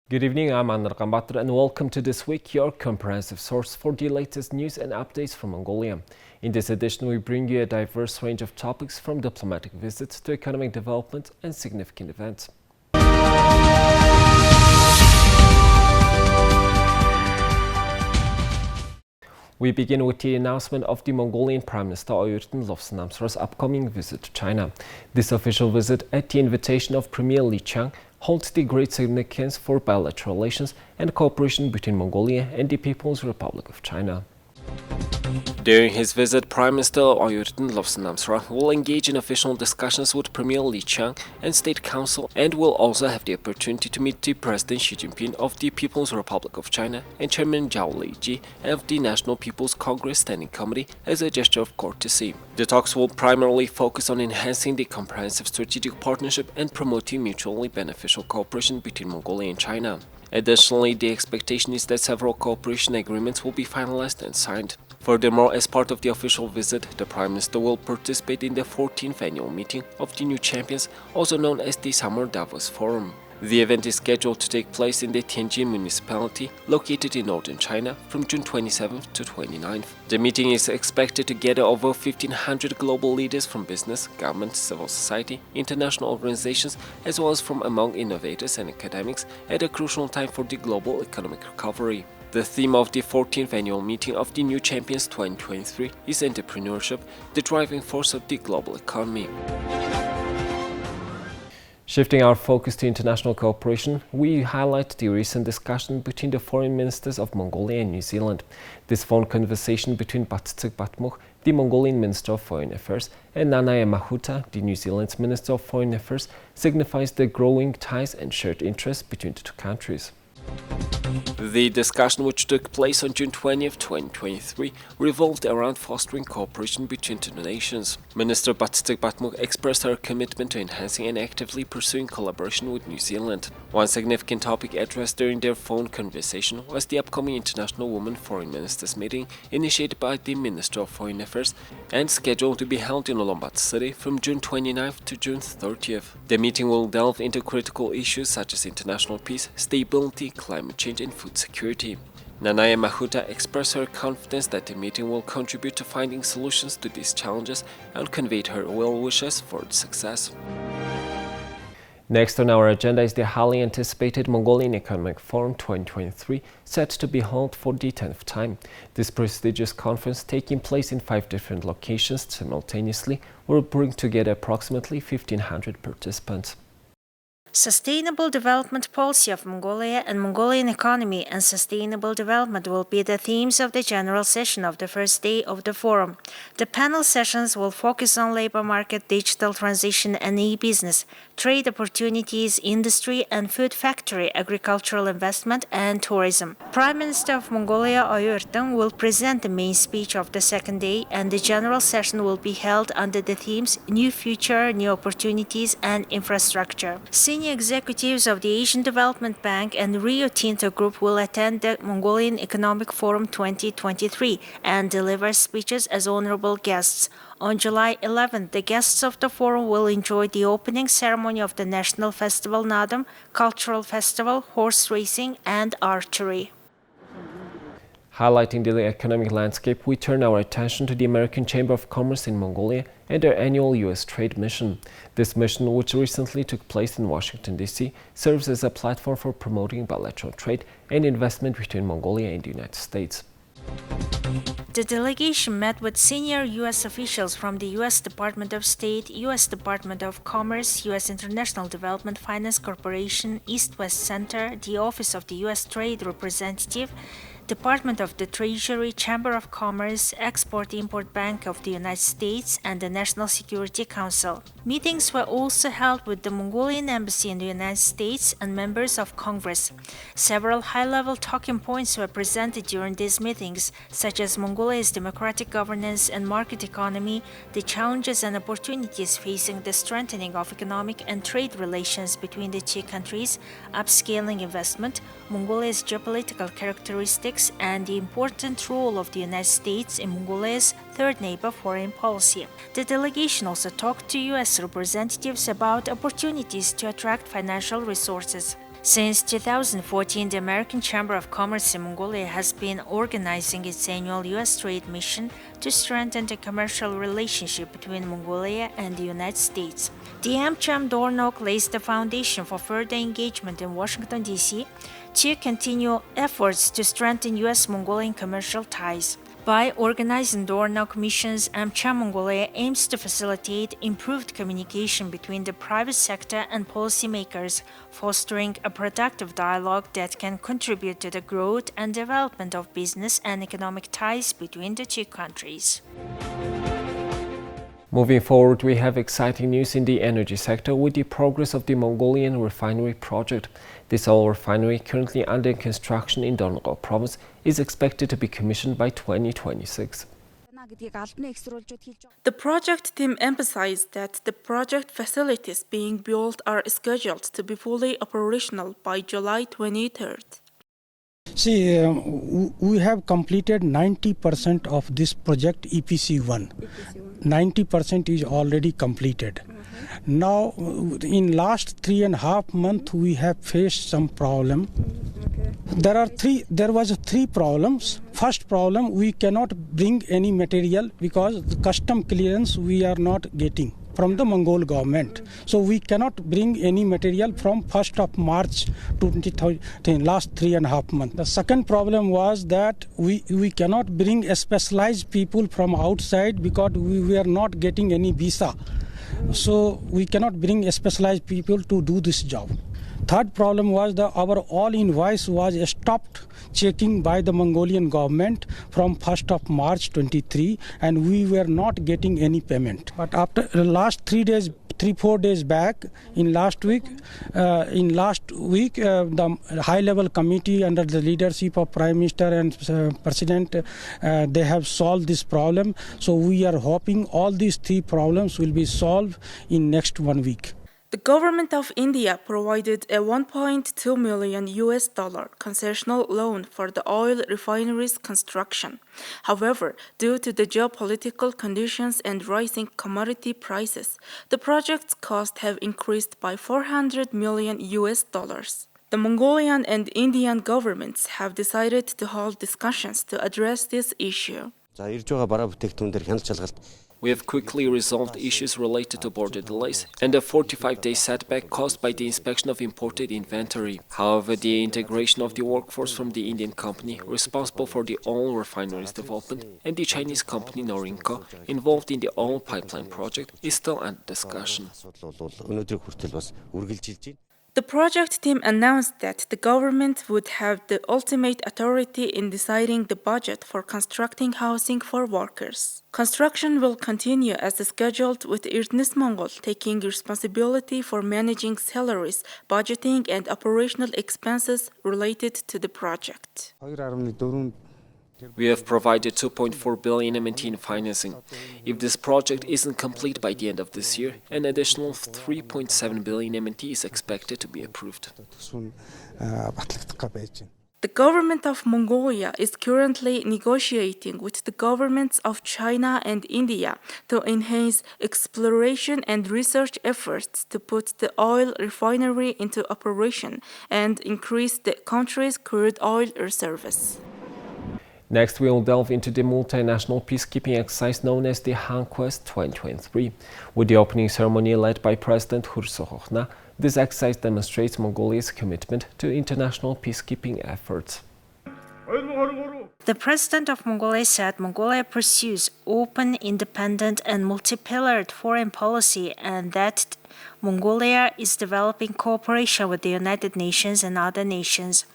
Good evening, I'm Anwar Kambatar and welcome to This Week, your comprehensive source for the latest news and updates from Mongolia. In this edition, we bring you a diverse range of topics from diplomatic visits to economic development and significant events. We begin with the announcement of the Mongolian Prime Minister Oyurten Lobsang-Namsar's upcoming visit to China. This official visit, at the invitation of Premier Li Qiang, holds the great significance for bilateral relations and cooperation between Mongolia and the People's Republic of China. During his visit, Prime Minister Oyurten Lobsang-Namsar will engage in official discussions with Premier Li Qiang and State Council, and will also have the opportunity to meet the President Xi Jinping of the People's Republic of China and Chairman Zhao Leiji of the National People's Congress Standing Committee as a gesture of courtesy. The talks will primarily focus on enhancing the comprehensive strategic partnership and promoting mutually beneficial cooperation between Mongolia and China. Additionally, the expectation is that several cooperation agreements will be finalized and signed. Furthermore, as part of the official visit, the Prime Minister will participate in the 14th annual meeting of the New Champions, also known as the Summer Davos Forum. The event is scheduled to take place in the Tianjin municipality, located in northern China, from June 27th to 29th. The meeting is expected to gather over 1,500 global leaders from business, government, civil society, international organizations, as well as from among innovators and academics at a crucial time for the global economic recovery. The theme of the 14th annual meeting of the New Champions 2023 is entrepreneurship, the driving force of the global economy. Shifting our focus to international cooperation, we highlight the recent discussion between the foreign ministers of Mongolia and New Zealand. This phone conversation between Batsitsik Batmukh, the Mongolian Minister of Foreign Affairs, and Nanaya Mahuta, the New Zealand's Minister of Foreign Affairs, signifies the growing ties and shared interests between the two countries. The discussion, which took place on June 20th, 2023, revolved around fostering cooperation between two nations. Minister Batsitsik Batmukh expressed her commitment to enhancing and actively pursuing collaboration with New Zealand. One significant topic addressed during their phone conversation was the upcoming International Women Foreign Ministers meeting initiated by the Minister of Foreign Affairs and scheduled to be held in Ulaanbaatar City from June 29th to June 30th. The meeting will delve into critical issues such as international peace, stability, climate change and food security. Nanaya Mahuta expressed her confidence that the meeting will contribute to finding solutions to these challenges and conveyed her well wishes for its success. Next on our agenda is the highly anticipated Mongolian Economic Forum 2023, set to be held for the 10th time. This prestigious conference, taking place in 5 different locations simultaneously, will bring together approximately 1,500 participants. Sustainable development policy of Mongolia and Mongolian economy and sustainable development will be the themes of the general session of the first day of the forum. The panel sessions will focus on labor market, digital transition and e-business, trade opportunities, industry and food factory, agricultural investment and tourism. Prime Minister of Mongolia Oyurten will present the main speech of the second day, and the general session will be held under the themes New Future, New Opportunities and Infrastructure. Senior executives of the Asian Development Bank and Rio Tinto Group will attend the Mongolian Economic Forum 2023 and deliver speeches as honorable guests. On July 11th, the guests of the forum will enjoy the opening ceremony of the National Festival Nadam, Cultural Festival, horse racing and archery. Highlighting the economic landscape, we turn our attention to the American Chamber of Commerce in Mongolia and their annual U.S. trade mission. This mission, which recently took place in Washington, D.C., serves as a platform for promoting bilateral trade and investment between Mongolia and the United States. The delegation met with senior U.S. officials from the U.S. Department of State, U.S. Department of Commerce, U.S. International Development Finance Corporation, East-West Center, the Office of the U.S. Trade Representative, Department of the Treasury, Chamber of Commerce, Export-Import Bank of the United States, and the National Security Council. Meetings were also held with the Mongolian Embassy in the United States and members of Congress. Several high-level talking points were presented during these meetings, such as Mongolia's democratic governance and market economy, the challenges and opportunities facing the strengthening of economic and trade relations between the two countries, upscaling investment, Mongolia's geopolitical characteristics, and the important role of the United States in Mongolia's third neighbor foreign policy. The delegation also talked to U.S. representatives about opportunities to attract financial resources. Since 2014, the American Chamber of Commerce in Mongolia has been organizing its annual U.S. trade mission to strengthen the commercial relationship between Mongolia and the United States. The AmCham door knock lays the foundation for further engagement in Washington, D.C. to continue efforts to strengthen U.S.-Mongolian commercial ties. By organizing door knock missions, AmCham Mongolia aims to facilitate improved communication between the private sector and policymakers, fostering a productive dialogue that can contribute to the growth and development of business and economic ties between the two countries. Moving forward, we have exciting news in the energy sector with the progress of the Mongolian Refinery project. This oil refinery, currently under construction in Donggala province, is expected to be commissioned by 2026. The project team emphasized that the project facilities being built are scheduled to be fully operational by July 23rd. See, we have completed 90% of this project EPC1. 90% is already completed. Now, in last 3.5 months, we have faced some problem. There was three problems. First problem, we cannot bring any material because the custom clearance we are not getting from the Mongol government. So we cannot bring any material from 1st of March to last 3.5 months. The second problem was that we cannot bring specialized people from outside because we were not getting any visa. So we cannot bring specialized people to do this job. Third problem was that our all invoice was stopped checking by the Mongolian government from 1st of March 23, and we were not getting any payment. But after the last 4 days back, in last week, the high-level committee under the leadership of Prime Minister and President, they have solved this problem. So we are hoping all these three problems will be solved in next 1 week. The government of India provided a $1.2 million concessional loan for the oil refinery's construction. However, due to the geopolitical conditions and rising commodity prices, the project's costs have increased by $400 million. The Mongolian and Indian governments have decided to hold discussions to address this issue. We have quickly resolved issues related to border delays and a 45-day setback caused by the inspection of imported inventory. However, the integration of the workforce from the Indian company responsible for the oil refinery's development and the Chinese company Norinco involved in the oil pipeline project is still under discussion. The project team announced that the government would have the ultimate authority in deciding the budget for constructing housing for workers. Construction will continue as scheduled, with Irtnis Mongol taking responsibility for managing salaries, budgeting, and operational expenses related to the project. We have provided 2.4 billion MNT in financing. If this project isn't complete by the end of this year, an additional 3.7 billion MNT is expected to be approved. The government of Mongolia is currently negotiating with the governments of China and India to enhance exploration and research efforts to put the oil refinery into operation and increase the country's crude oil reserves. Next, we will delve into the multinational peacekeeping exercise known as the Hanquest 2023. With the opening ceremony led by President Hursohochna, this exercise demonstrates Mongolia's commitment to international peacekeeping efforts. The President of Mongolia said Mongolia pursues open, independent, and multi-pillared foreign policy, and that Mongolia is developing cooperation with the United Nations and other nations.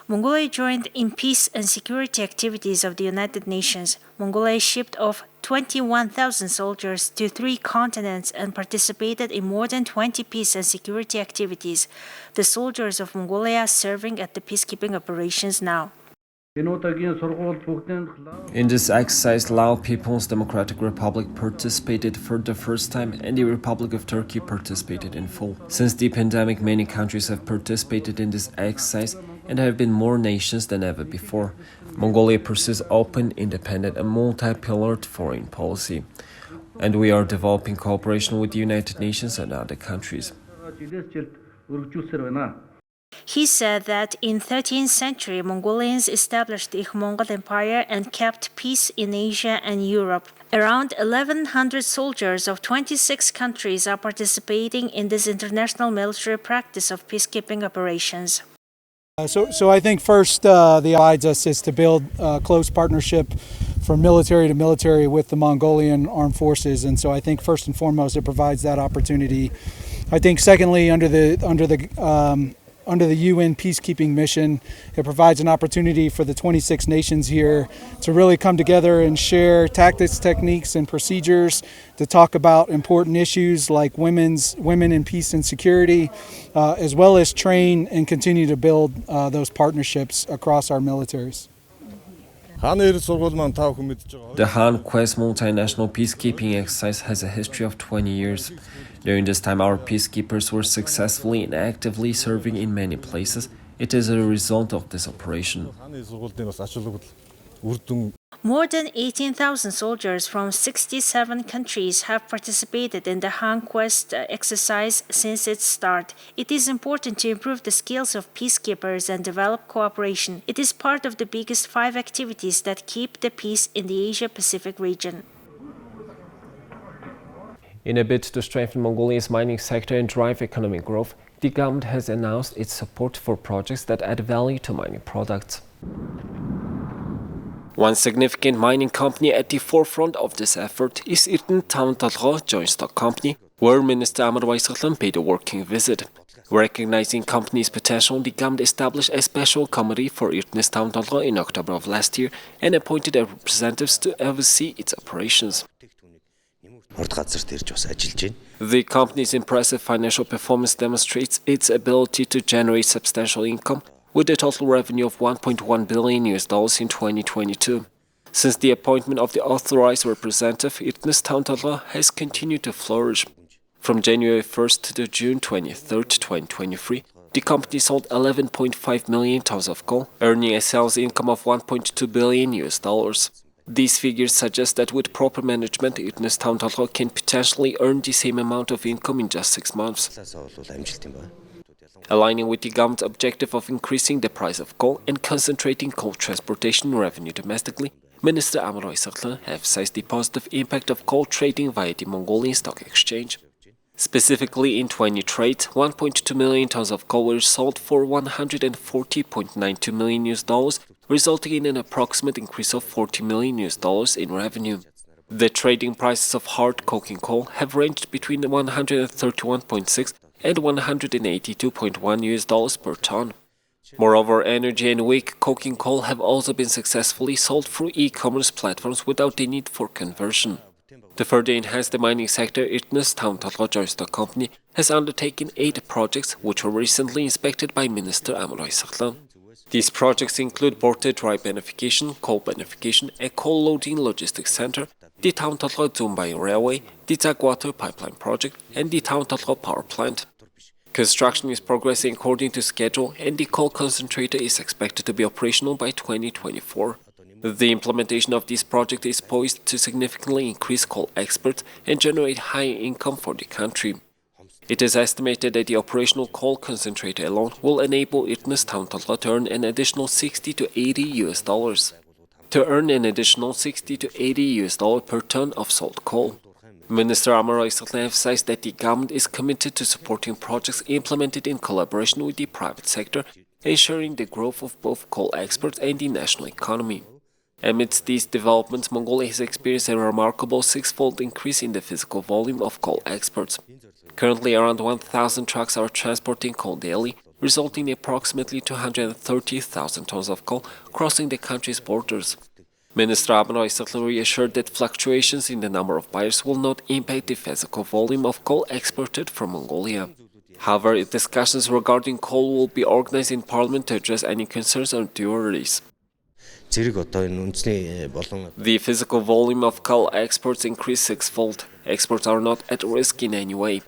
Mongolia joined in peace and security activities of the United Nations. Mongolia shipped off 21,000 soldiers to 3 continents and participated in more than 20 peace and security activities. The soldiers of Mongolia are serving at the peacekeeping operations now. In this exercise, Lao People's Democratic Republic participated for the first time and the Republic of Turkey participated in full. Since the pandemic, many countries have participated in this exercise and there have been more nations than ever before. Mongolia pursues open, independent and multi-pillared foreign policy. And we are developing cooperation with the United Nations and other countries. He said that in 13th century, Mongolians established the Mongol Empire and kept peace in Asia and Europe. Around 1,100 soldiers of 26 countries are participating in this international military practice of peacekeeping operations. So I think first the guides us is to build a close partnership from military to military with the Mongolian armed forces, and so I think first and foremost it provides that opportunity. I think secondly, under the UN peacekeeping mission, it provides an opportunity for the 26 nations here to really come together and share tactics, techniques, and procedures to talk about important issues like women in peace and security, as well as train and continue to build those partnerships across our militaries. The Han Quest multinational peacekeeping exercise has a history of 20 years. During this time, our peacekeepers were successfully and actively serving in many places. It is a result of this operation. More than 18,000 soldiers from 67 countries have participated in the Han Quest exercise since its start. It is important to improve the skills of peacekeepers and develop cooperation. It is part of the biggest 5 activities that keep the peace in the Asia-Pacific region. In a bid to strengthen Mongolia's mining sector and drive economic growth, the government has announced its support for projects that add value to mining products. One significant mining company at the forefront of this effort is Erden Taun-Talgo Joint Stock Company, where Minister Amar Vaisaklan paid a working visit. Recognizing company's potential, the government established a special committee for Erden Taun-Talgo in October of last year and appointed representatives to oversee its operations. The company's impressive financial performance demonstrates its ability to generate substantial income, with a total revenue of $1.1 billion in 2022. Since the appointment of the authorized representative, Erden Taun-Talgo has continued to flourish. From January 1st to June 23rd, 2023, the company sold 11.5 million tons of coal, earning a sales income of $1.2 billion. These figures suggest that with proper management, Erden Taun-Talgo can potentially earn the same amount of income in just 6 months. Aligning with the government's objective of increasing the price of coal and concentrating coal transportation revenue domestically, Minister Amar Vaisaklan emphasized the positive impact of coal trading via the Mongolian Stock Exchange. Specifically, in 20 trades, 1.2 million tons of coal were sold for $140.92 million, resulting in an approximate increase of $40 million in revenue. The trading prices of hard coking coal have ranged between $131.6 and $182.1 per ton. Moreover, energy and weak coking coal have also been successfully sold through e-commerce platforms without the need for conversion. To further enhance the mining sector, Erden Taun-Talgo Joint Stock Company has undertaken 8 projects which were recently inspected by Minister Amar Vaisaklan. These projects include Borte Dry Beneficiation, Coal Beneficiation, a coal loading logistics center, the Taun-Talgo Zumbai Railway, the Zagwater Pipeline Project, and the Taun-Talgo Power Plant. Construction is progressing according to schedule, and the coal concentrator is expected to be operational by 2024. The implementation of this project is poised to significantly increase coal exports and generate higher income for the country. It is estimated that the operational coal concentrator alone will enable Erden Taun-Talgo to earn an additional $60 to $80. To earn an additional $60 to $80 per ton of sold coal. Minister Amar Vaisaklan emphasized that the government is committed to supporting projects implemented in collaboration with the private sector, ensuring the growth of both coal exports and the national economy. Amidst these developments, Mongolia has experienced a remarkable 6-fold increase in the physical volume of coal exports. Currently, around 1,000 trucks are transporting coal daily, resulting in approximately 230,000 tons of coal crossing the country's borders. Minister Amar Vaisaklan reassured that fluctuations in the number of buyers will not impact the physical volume of coal exported from Mongolia. However, discussions regarding coal will be organized in Parliament to address any concerns or worries. The physical volume of coal exports increased 6-fold. Exports are not at risk in any way.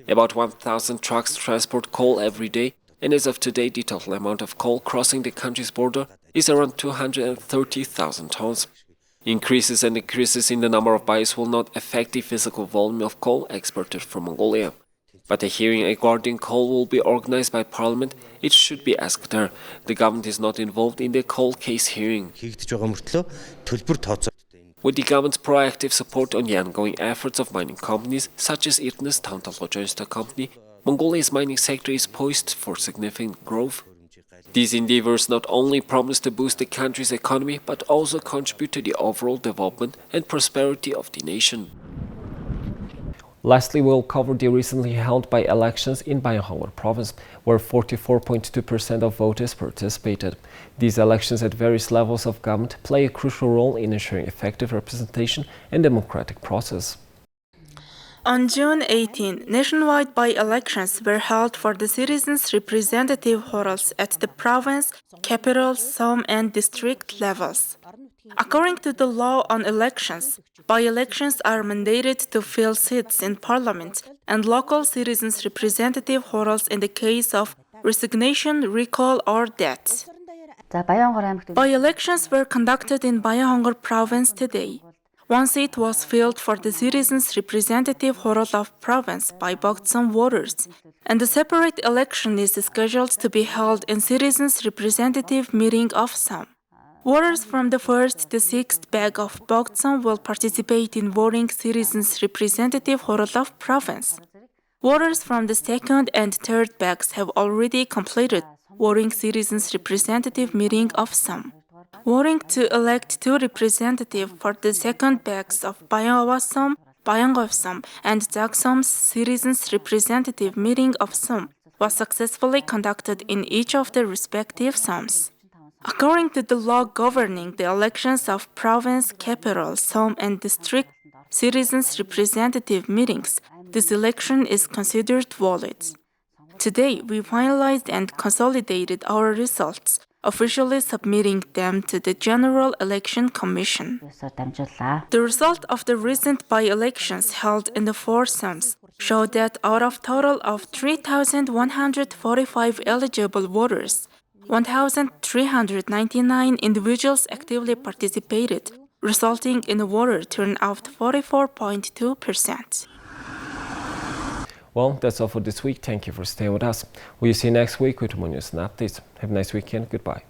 About 1,000 trucks transport coal every day, and as of today, the total amount of coal crossing the country's border is around 230,000 tons. Increases and decreases in the number of buyers will not affect the physical volume of coal exported from Mongolia. But a hearing regarding coal will be organized by Parliament. It should be asked there. The government is not involved in the coal case hearing. With the government's proactive support on the ongoing efforts of mining companies such as Irtnes Tantal Company, Mongolia's mining sector is poised for significant growth. These endeavors not only promise to boost the country's economy but also contribute to the overall development and prosperity of the nation. Lastly, we'll cover the recently held by-elections in Bayangkara province, where 44.2% of voters participated. These elections at various levels of government play a crucial role in ensuring effective representation and democratic process. On June 18, nationwide by-elections were held for the citizens' representative halls at the province, capital, zone, and district levels. According to the law on elections, by-elections are mandated to fill seats in parliament and local citizens' representative halls in the case of resignation, recall, or death. By-elections were conducted in Bayangkara province today. One seat was filled for the citizens' representative hall of province by Bogtsam voters, and a separate election is scheduled to be held in citizens' representative meeting of Sam. Voters from the 1st to 6th bag of Bogtsam will participate in voting citizens' representative hall of province. Voters from the 2nd and 3rd bags have already completed voting citizens' representative meeting of Sam. Voting to elect two representatives for the 2nd bags of Bayangkara, Bayangkara, and Jaksam's citizens' representative meeting of Sam was successfully conducted in each of the respective Sams. According to the law governing the elections of province, capital, zone, and district citizens' representative meetings, this election is considered valid. Today, we finalized and consolidated our results, officially submitting them to the General Election Commission. The result of the recent by-elections held in the 4 Sams showed that out of total of 3,145 eligible voters, 1,399 individuals actively participated, resulting in a voter turnout 44.2%. Well, that's all for this week. Thank you for staying with us. We'll see you next week with more news and updates. Have a nice weekend. Goodbye.